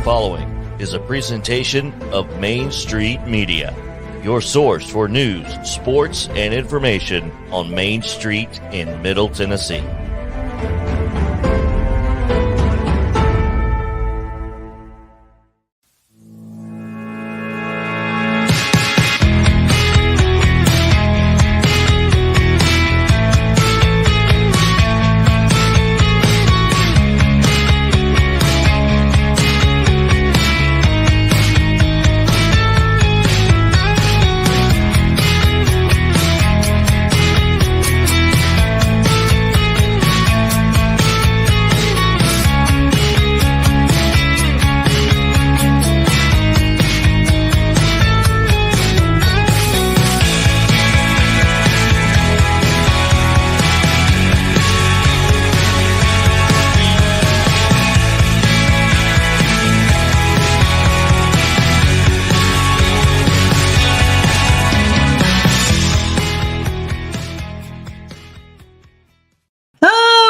following is a presentation of Main Street Media, your source for news, sports, and information on Main Street in Middle Tennessee.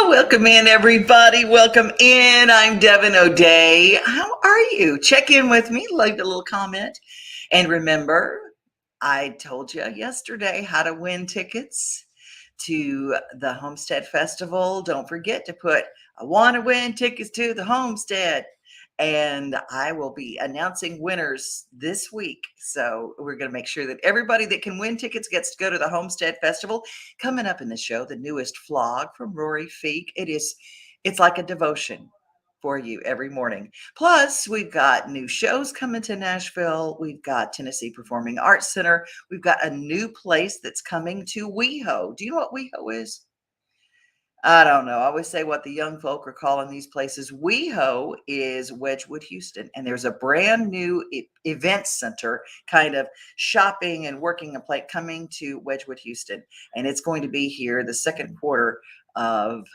Welcome in, everybody. Welcome in. I'm Devin O'Day. How are you? Check in with me. Leave a little comment. And remember, I told you yesterday how to win tickets to the Homestead Festival. Don't forget to put, I want to win tickets to the Homestead. And I will be announcing winners this week. So we're going to make sure that everybody that can win tickets gets to go to the Homestead Festival. Coming up in the show, the newest Flog from Rory. It's like a devotion for you every morning. Plus, we've got new shows coming to Nashville. We've got Tennessee Performing Arts Center. We've got a new place that's coming to WeHo. Do you know what WeHo is? I don't know. I always say what the young folk are calling these places. WeHo is Wedgwood, Houston, and there's a brand new event center, kind of shopping and working a place coming to Wedgwood, Houston, and it's going to be here the second quarter of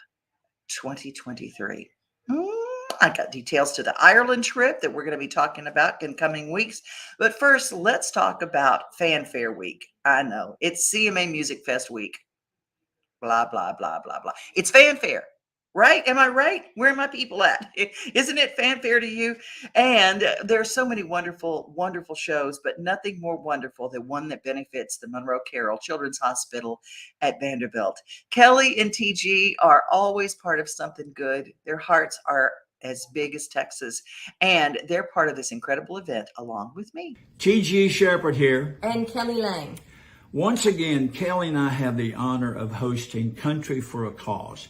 2023. I got details to the Ireland trip that we're going to be talking about in coming weeks. But first, let's talk about Fanfare Week. I know it's CMA Music Fest week. Blah, blah, blah, blah, blah. It's fanfare, right? Am I right? Where are my people at? Isn't it fanfare to you? And there are so many wonderful, wonderful shows, but nothing more wonderful than one that benefits the Monroe Carroll Children's Hospital at Vanderbilt. Kelly and TG are always part of something good. Their hearts are as big as Texas, and they're part of this incredible event along with me. TG Shepherd here. And Kelly Lang. Once again, Kelly and I have the honor of hosting Country for a Cause.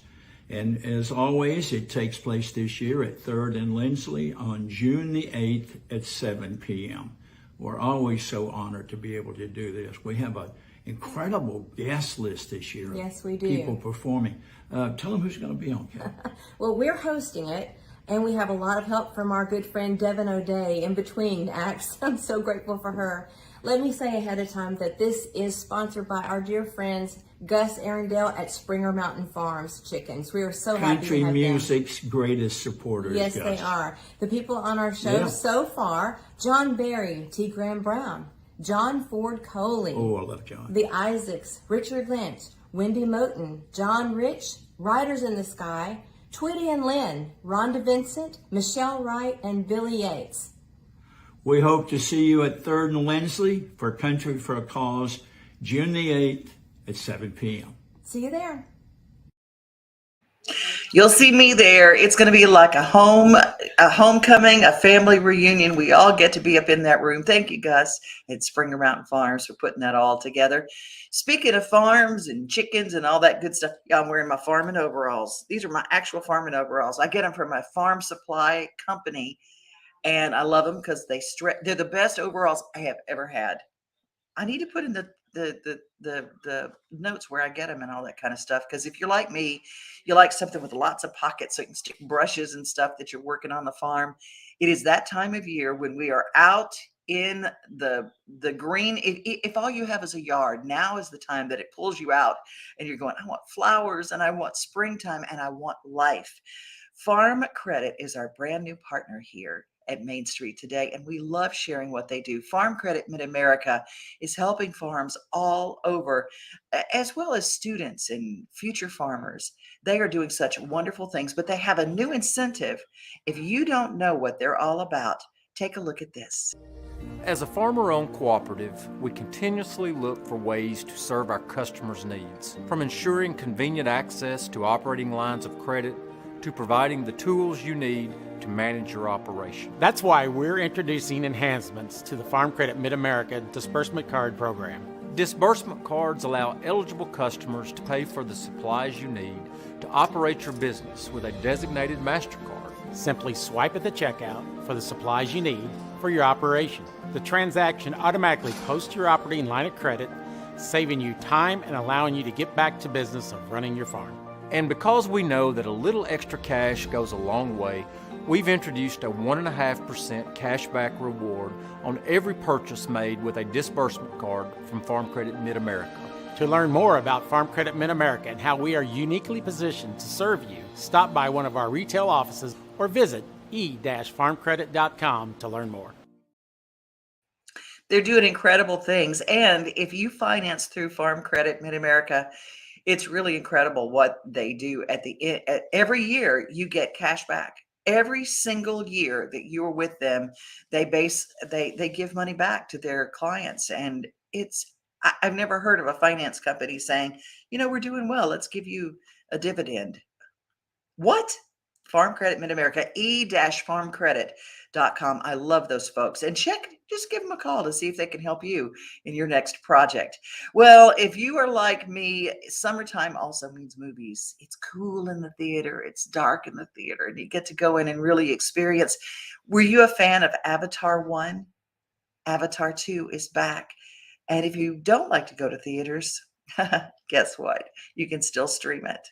And as always, it takes place this year at 3rd and Lindsley on June the 8th at 7 p.m. We're always so honored to be able to do this. We have an incredible guest list this year. Yes, we do. People performing. Tell them who's going to be on, Kelly. Well, we're hosting it, and we have a lot of help from our good friend Devin O'Day in between acts. I'm so grateful for her. Let me say ahead of time that this is sponsored by our dear friends Gus Arundel at Springer Mountain Farms Chickens. We are so happy to Country have music's greatest supporters. Yes, Gus. they are. The people on our show so far: John Berry, T. Graham Brown, John Ford Coley. Oh, I love John. The Isaacs, Richard Lynch, Wendy Moten, John Rich, Riders in the Sky, Twitty and Lynn, Rhonda Vincent, Michelle Wright, and Billy Yates. We hope to see you at 3rd and Lindsley for Country for a Cause, June the 8th at 7 p.m. See you there. You'll see me there. It's going to be like a homecoming, a family reunion. We all get to be up in that room. Thank you, Gus, at Springer Mountain Farms for putting that all together. Speaking of farms and chickens and all that good stuff, I'm wearing my farming overalls. These are my actual farming overalls. I get them from my farm supply company. And I love them because they're the best overalls I have ever had. I need to put in the notes where I get them and all that kind of stuff. Because if you're like me, you like something with lots of pockets so you can stick brushes and stuff that you're working on the farm. It is that time of year when we are out in the green. If all you have is a yard, now is the time that it pulls you out and you're going, I want flowers and I want springtime and I want life. Farm Credit is our brand new partner here at Main Street today, and we love sharing what they do. Farm Credit Mid-America is helping farms all over, as well as students and future farmers. They are doing such wonderful things, but they have a new incentive. If you don't know what they're all about, take a look at this. As a farmer-owned cooperative, we continuously look for ways to serve our customers' needs, from ensuring convenient access to operating lines of credit to providing the tools you need to manage your operation. That's why we're introducing enhancements to the Farm Credit Mid-America Disbursement Card Program. Disbursement cards allow eligible customers to pay for the supplies you need to operate your business with a designated MasterCard. Simply swipe at the checkout for the supplies you need for your operation. The transaction automatically posts your operating line of credit, saving you time and allowing you to get back to business of running your farm. And because we know that a little extra cash goes a long way, we've introduced a 1.5% cashback reward on every purchase made with a disbursement card from Farm Credit Mid-America. To learn more about Farm Credit Mid-America and how we are uniquely positioned to serve you, stop by one of our retail offices or visit e-farmcredit.com to learn more. They're doing incredible things. And if you finance through Farm Credit Mid-America, it's really incredible what they do at the end. Every year you get cash back. Every single year that you're with them, they give money back to their clients. And I've never heard of a finance company saying, we're doing well, let's give you a dividend. What? Farm Credit Mid-America, e-farmcredit.com. I love those folks. And just give them a call to see if they can help you in your next project. Well, if you are like me, summertime also means movies. It's cool in the theater. It's dark in the theater, and you get to go in and really experience. Were you a fan of Avatar 1? Avatar 2 is back. And if you don't like to go to theaters, guess what? You can still stream it.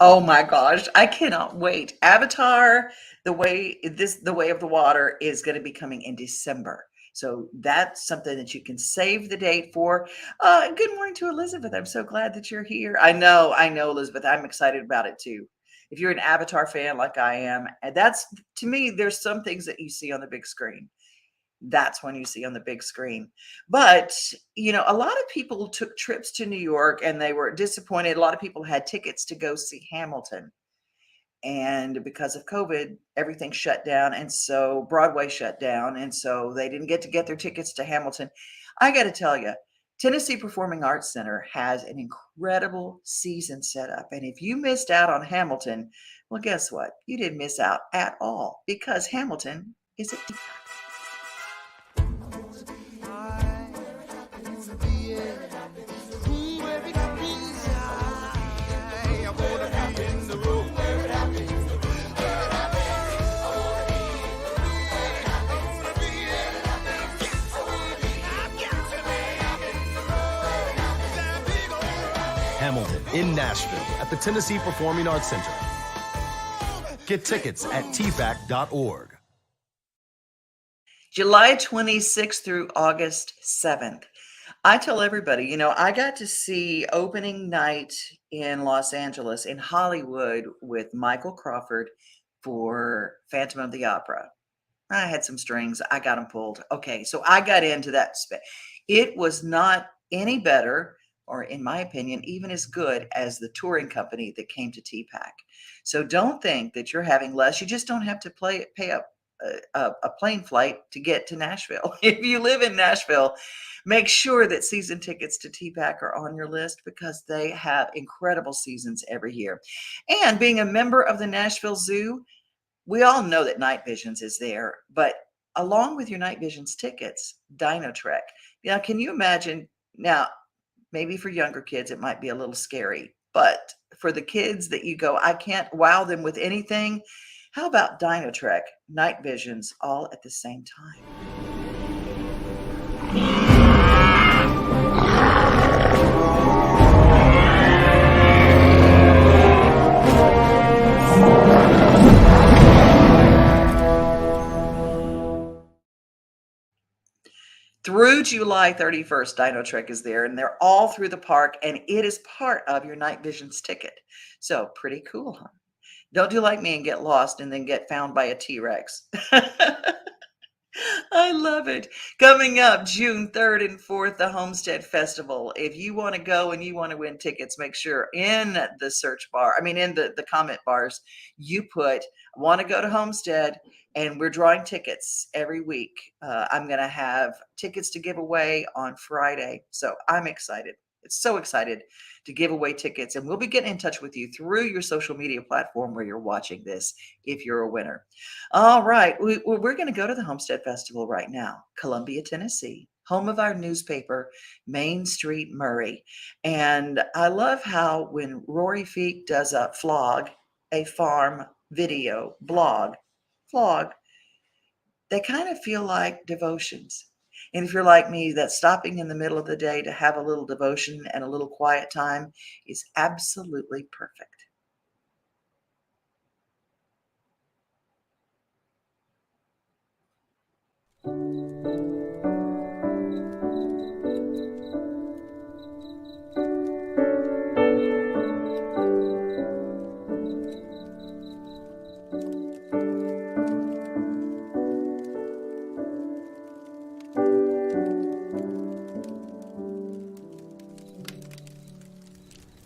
Oh my gosh, I cannot wait. Avatar, the Way of the Water is going to be coming in December. So that's something that you can save the date for. Good morning to Elizabeth. I'm so glad that you're here. I know, Elizabeth. I'm excited about it too. If you're an Avatar fan like I am, and that's, to me, there's some things that you see on the big screen. That's when you see on the big screen. But, a lot of people took trips to New York and they were disappointed. A lot of people had tickets to go see Hamilton. And because of COVID, everything shut down. And so Broadway shut down. And so they didn't get their tickets to Hamilton. I got to tell you, Tennessee Performing Arts Center has an incredible season set up. And if you missed out on Hamilton, well, guess what? You didn't miss out at all, because Hamilton is a Hamilton in Nashville at the Tennessee Performing Arts Center. Get tickets at tpac.org. July 26th through August 7th. I tell everybody, I got to see opening night in Los Angeles, in Hollywood, with Michael Crawford for Phantom of the Opera. I had some strings. I got them pulled. Okay, so I got into that. It was not any better, or in my opinion, even as good as the touring company that came to TPAC. So don't think that you're having less. You just don't have to pay a plane flight to get to Nashville. If you live in Nashville, make sure that season tickets to TPAC are on your list, because they have incredible seasons every year. And being a member of the Nashville Zoo, we all know that Night Visions is there, but along with your Night Visions tickets, Dino Trek. Now, can you imagine? Now, maybe for younger kids, it might be a little scary, but for the kids that you go, I can't wow them with anything. How about Dino Trek, Night Visions, all at the same time? Through July 31st, Dino Trek is there, and they're all through the park, and it is part of your Night Visions ticket. So pretty cool, huh? Don't do like me and get lost and then get found by a T-Rex. I love it. Coming up June 3rd and 4th, the Homestead Festival. If you want to go and you want to win tickets, make sure in the search bar, in the comment bars, you put, want to go to Homestead, and we're drawing tickets every week. I'm going to have tickets to give away on Friday. So I'm excited. It's so excited to give away tickets, and we'll be getting in touch with you through your social media platform where you're watching this if you're a winner. All right, we're going to go to the Homestead Festival right now, Columbia, Tennessee, home of our newspaper, Main Street Murray. And I love how when Rory does a Flog, a farm video blog, Flog, they kind of feel like devotions. And if you're like me, that stopping in the middle of the day to have a little devotion and a little quiet time is absolutely perfect.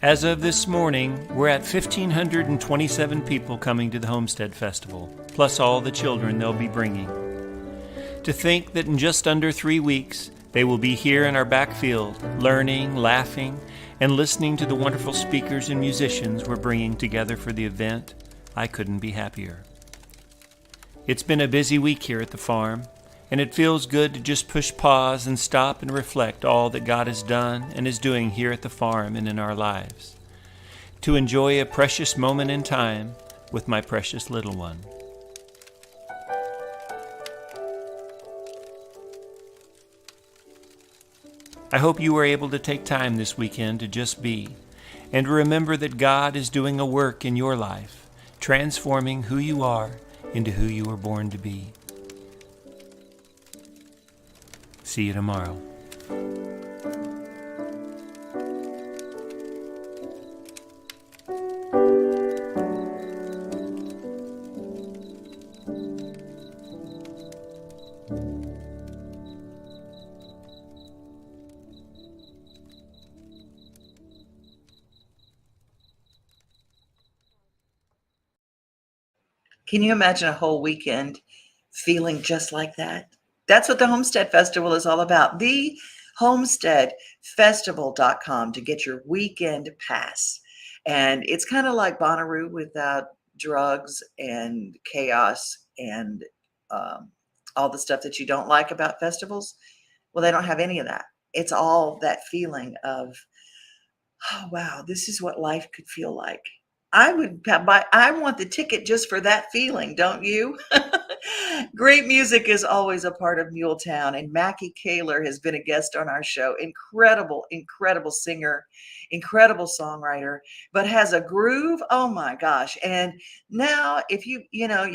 As of this morning, we're at 1,527 people coming to the Homestead Festival, plus all the children they'll be bringing. To think that in just under 3 weeks, they will be here in our backfield, learning, laughing, and listening to the wonderful speakers and musicians we're bringing together for the event, I couldn't be happier. It's been a busy week here at the farm, and it feels good to just push pause and stop and reflect all that God has done and is doing here at the farm and in our lives. To enjoy a precious moment in time with my precious little one. I hope you were able to take time this weekend to just be, and remember that God is doing a work in your life, transforming who you are into who you were born to be. See you tomorrow. Can you imagine a whole weekend feeling just like that? That's what the Homestead Festival is all about. The homesteadfestival.com to get your weekend pass. And it's kind of like Bonnaroo without drugs and chaos and all the stuff that you don't like about festivals. Well, they don't have any of that. It's all that feeling of, oh, wow, this is what life could feel like. I want the ticket just for that feeling, don't you? Great music is always a part of Muletown, and Makky Kaylor has been a guest on our show. Incredible, incredible singer, incredible songwriter, but has a groove. Oh my gosh. And now if you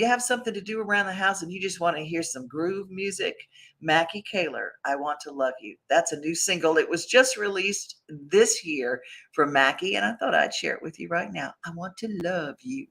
have something to do around the house and you just want to hear some groove music, Makky Kaylor, I Want to Love You. That's a new single. It was just released this year from Makky, and I thought I'd share it with you right now. I want to love you.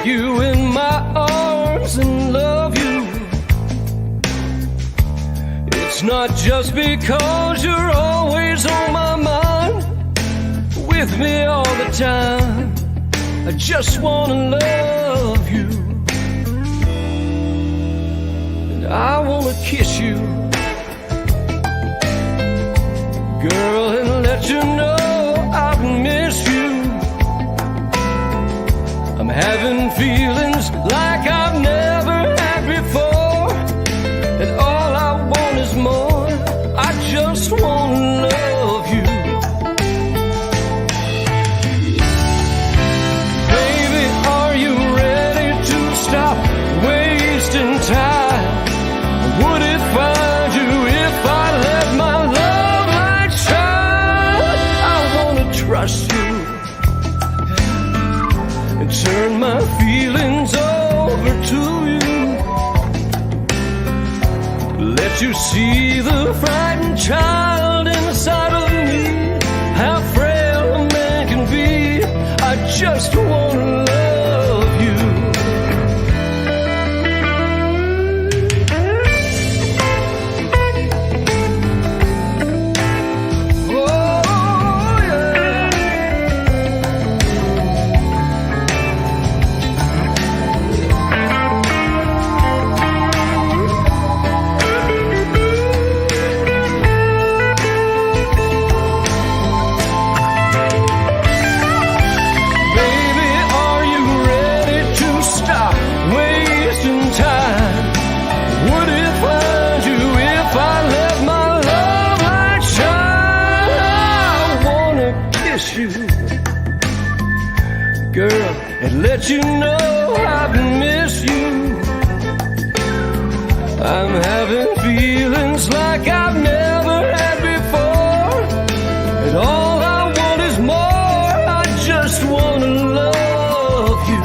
You in my arms and love you. It's not just because you're always on my mind, with me all the time. I just wanna love you, and I wanna kiss you, girl, and let you know I miss you. I'm having feelings like I've never had before, and all I want is more. I just want to love you. Baby, are you ready to stop wasting time? Would it find you if I let my love light shine? I want to trust you and turn my feelings over to you. Let you see the frightened child inside of me, how frail a man can be. I just want to love you. Girl, and let you know I miss you. I'm having feelings like I've never had before, and all I want is more. I just want to love you.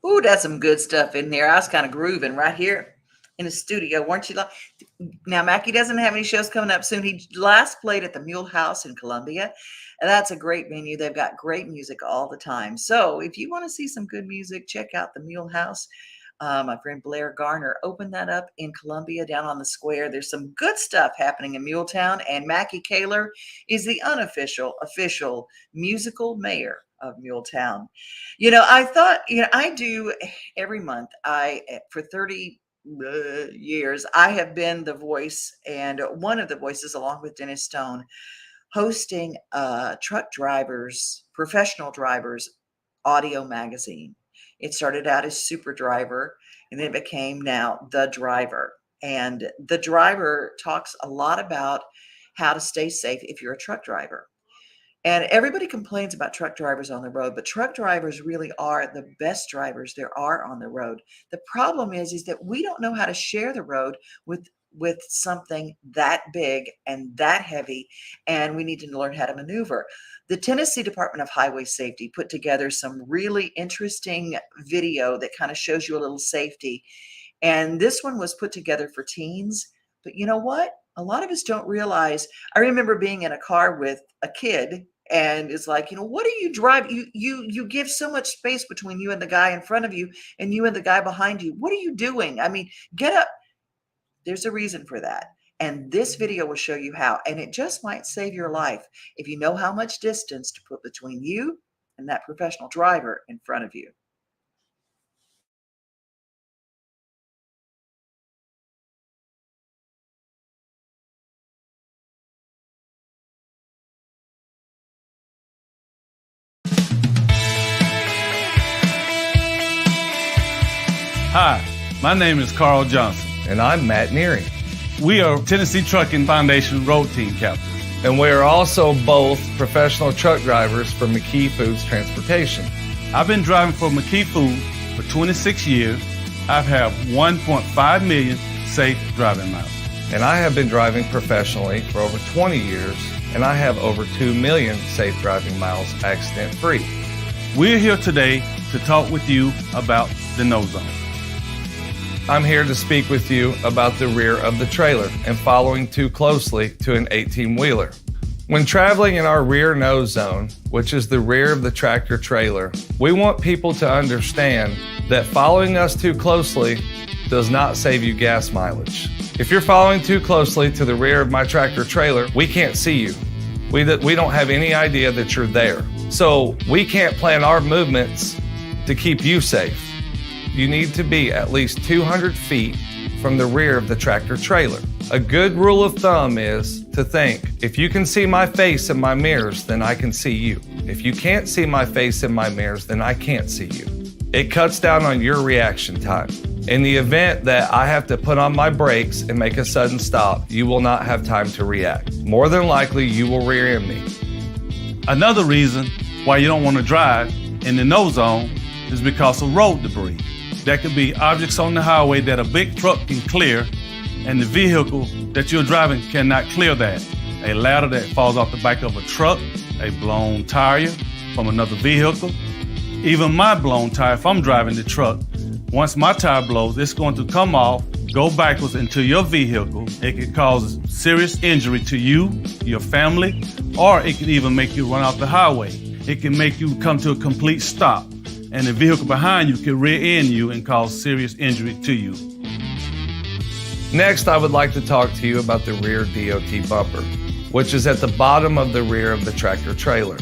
Ooh, that's some good stuff in there. I was kind of grooving right here. in a studio, weren't you? Now, Makky doesn't have any shows coming up soon. He last played at the Mule House in Columbia, and that's a great venue. They've got great music all the time. So if you want to see some good music, check out the Mule House. My friend Blair Garner opened that up in Columbia down on the square. There's some good stuff happening in Muletown, and Makky Kaylor is the official musical mayor of Muletown. I thought, I do every month. For 30 years, I have been the voice and one of the voices, along with Dennis Stone, hosting professional drivers audio magazine. It started out as Super Driver, and then it became now The Driver. And The Driver talks a lot about how to stay safe if you're a truck driver. And everybody complains about truck drivers on the road, but truck drivers really are the best drivers there are on the road. The problem is that we don't know how to share the road with something that big and that heavy, and we need to learn how to maneuver. The Tennessee Department of Highway Safety put together some really interesting video that kind of shows you a little safety. And this one was put together for teens. But you know what? A lot of us don't realize. I remember being in a car with a kid, and it's like, what do you drive? You give so much space between you and the guy in front of you and you and the guy behind you. What are you doing? I mean, get up. There's a reason for that. And this video will show you how. And it just might save your life if you know how much distance to put between you and that professional driver in front of you. Hi, my name is Carl Johnson. And I'm Matt Neary. We are Tennessee Trucking Foundation Road Team Captains. And we are also both professional truck drivers for Makky Foods Transportation. I've been driving for Makky Food for 26 years. I've had 1.5 million safe driving miles. And I have been driving professionally for over 20 years, and I have over 2 million safe driving miles accident-free. We're here today to talk with you about the no zone. I'm here to speak with you about the rear of the trailer and following too closely to an 18-wheeler. When traveling in our rear no zone, which is the rear of the tractor trailer, we want people to understand that following us too closely does not save you gas mileage. If you're following too closely to the rear of my tractor trailer, we can't see you. We don't have any idea that you're there. So we can't plan our movements to keep you safe. You need to be at least 200 feet from the rear of the tractor trailer. A good rule of thumb is to think, if you can see my face in my mirrors, then I can see you. If you can't see my face in my mirrors, then I can't see you. It cuts down on your reaction time. In the event that I have to put on my brakes and make a sudden stop, you will not have time to react. More than likely, you will rear end me. Another reason why you don't want to drive in the no zone is because of road debris. There could be objects on the highway that a big truck can clear, and the vehicle that you're driving cannot clear that. A ladder that falls off the back of a truck, a blown tire from another vehicle, even my blown tire, if I'm driving the truck, once my tire blows, it's going to come off, go backwards into your vehicle. It could cause serious injury to you, your family, or it could even make you run off the highway. It can make you come to a complete stop, and the vehicle behind you can rear end you and cause serious injury to you. Next, I would like to talk to you about the rear DOT bumper, which is at the bottom of the rear of the tractor trailer.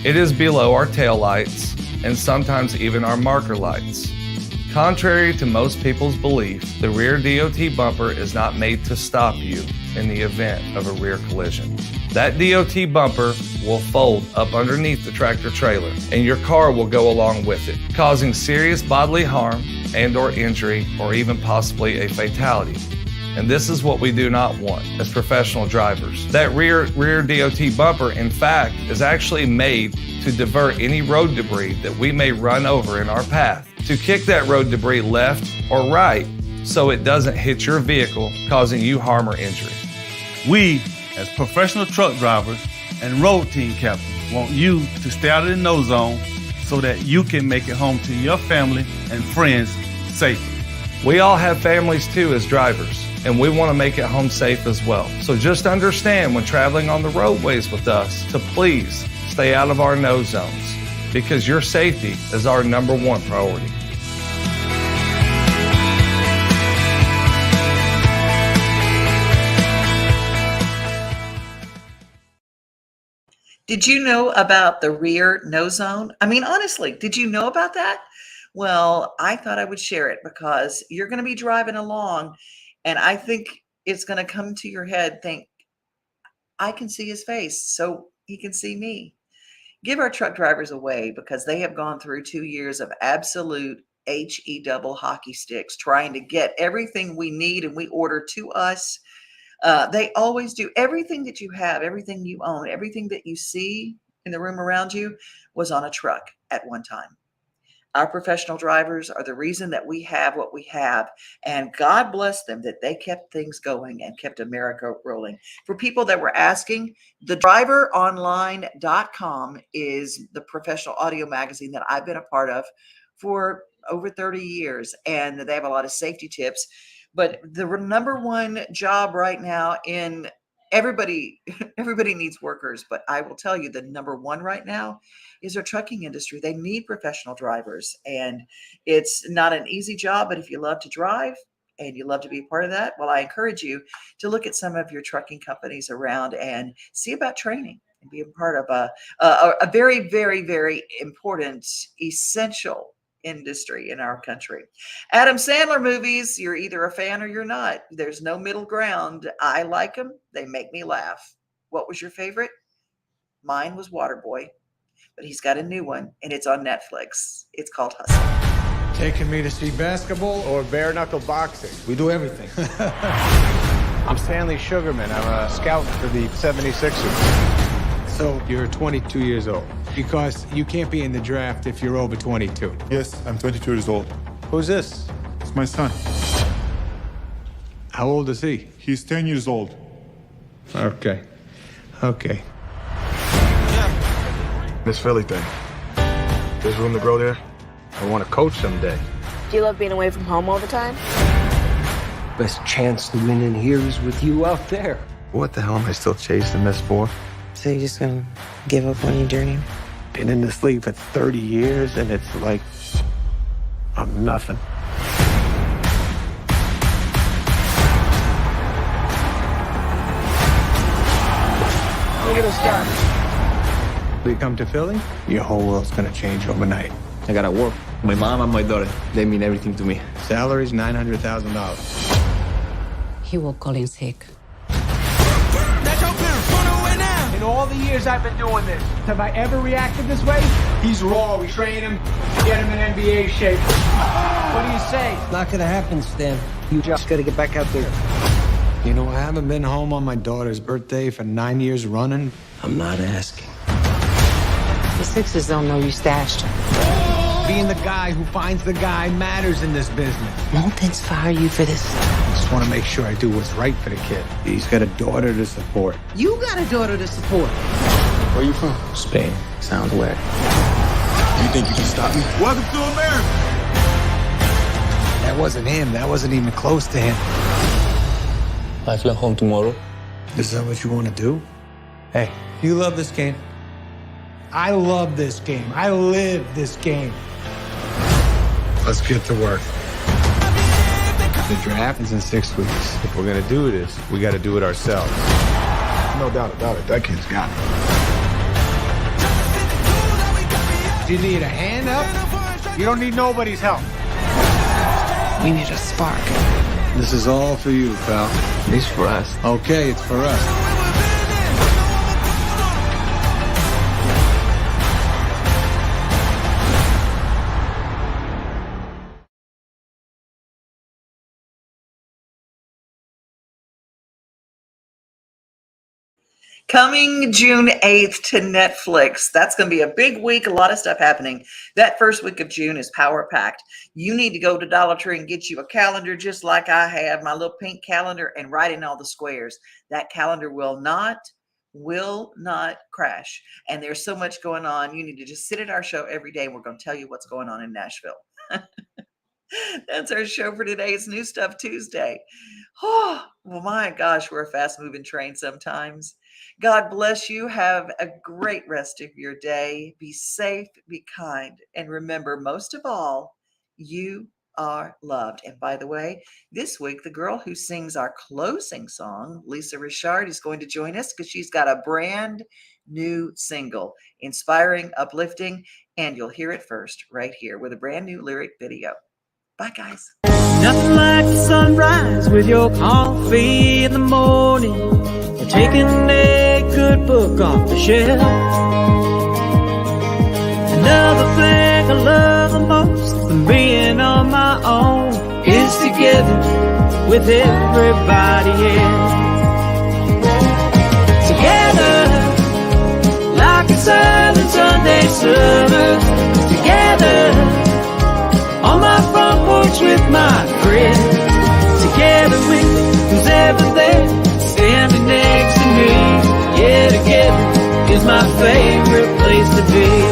It is below our tail lights and sometimes even our marker lights. Contrary to most people's belief, the rear DOT bumper is not made to stop you in the event of a rear collision. That DOT bumper will fold up underneath the tractor trailer, and your car will go along with it, causing serious bodily harm and/or injury, or even possibly a fatality. And this is what we do not want as professional drivers. That rear DOT bumper, in fact, is actually made to divert any road debris that we may run over in our path, to kick that road debris left or right so it doesn't hit your vehicle, causing you harm or injury. We, as professional truck drivers and road team captains, want you to stay out of the no zone so that you can make it home to your family and friends safely. We all have families too as drivers, and we want to make it home safe as well. So just understand when traveling on the roadways with us to please stay out of our no zones, because your safety is our number one priority. Did you know about the rear no zone? I mean, honestly, did you know about that? Well, I thought I would share it because you're going to be driving along and I think it's going to come to your head, think, I can see his face, so he can see me. Give our truck drivers away because they have gone through 2 years of absolute double hockey sticks trying to get everything we need and we order to us. They always do. Everything that you have, everything you own, everything that you see in the room around you was on a truck at one time. Our professional drivers are the reason that we have what we have, and God bless them that they kept things going and kept America rolling. For people that were asking, thedriveronline.com is the professional audio magazine that I've been a part of for over 30 years, and they have a lot of safety tips. But the number one job right now in everybody needs workers, but I will tell you the number one right now is our trucking industry. They need professional drivers, and it's not an easy job, but if you love to drive and you love to be a part of that, well, I encourage you to look at some of your trucking companies around and see about training and be a part of a very, very, very important, essential industry in our country. Adam Sandler movies, you're either a fan or you're not. There's no middle ground. I like them. They make me laugh. What was your favorite? Mine was Waterboy, but he's got a new one and it's on Netflix. It's called Hustle. Taking me to see basketball or bare knuckle boxing? We do everything. I'm Stanley Sugarman. I'm a scout for the 76ers. So you're 22 years old because you can't be in the draft if you're over 22. Yes, I'm 22 years old. Who's this? It's my son. How old is he? He's 10 years old. Okay. This Philly thing. There's room to grow there. I want to coach someday. Do you love being away from home all the time? Best chance to win in here is with you out there. What the hell am I still chasing this for? So you're just gonna give up on your dream? Been in this league for 30 years and it's like I'm nothing. Look at us guys. You come to Philly, your whole world's gonna change overnight. I gotta work. My mom and my daughter, they mean everything to me. Salary's $900,000. He will call in sick. In all the years I've been doing this, have I ever reacted this way? He's raw. We train him, get him in NBA shape. What do you say? Not gonna happen, Stan. You just gotta get back out there. You know, I haven't been home on my daughter's birthday for 9 years running. I'm not asking. The Sixers don't know you stashed him. Being the guy who finds the guy matters in this business. Moulton's fire you for this. Just want to make sure I do what's right for the kid. He's got a daughter to support. You got a daughter to support. Where are you from? Spain. Sounds weird. You think you can stop me? Welcome to America! That wasn't him. That wasn't even close to him. I fly home tomorrow. Is that what you want to do? Hey, you love this game. I love this game. I live this game. Let's get to work. The draft is in 6 weeks. If we're going to do this, we got to do it ourselves. No doubt about it. That kid's got it. Do you need a hand up? You don't need nobody's help. We need a spark. This is all for you, pal. It's for us. Okay, it's for us. Coming June 8th to Netflix. That's going to be a big week. A lot of stuff happening. That first week of June is power packed. You need to go to Dollar Tree and get you a calendar just like I have, my little pink calendar, and write in all the squares. That calendar will not crash. And there's so much going on. You need to just sit at our show every day and we're going to tell you what's going on in Nashville. That's our show for today. It's New Stuff Tuesday. Oh, well, my gosh, we're a fast-moving train sometimes. God bless you. Have a great rest of your day. Be safe, be kind, and remember, most of all, you are loved. And by the way, this week, the girl who sings our closing song, Lisa Richard, is going to join us because she's got a brand new single, inspiring, uplifting, and you'll hear it first right here with a brand new lyric video. Bye, guys. Nothing like the sunrise with your coffee in the morning, or taking a good book off the shelf. Another thing I love the most than being on my own is together with everybody else. Together, like a silent Sunday summer. Together, on my front porch with my friends. Together with who's ever there, standing next to me. Yeah, together is my favorite place to be.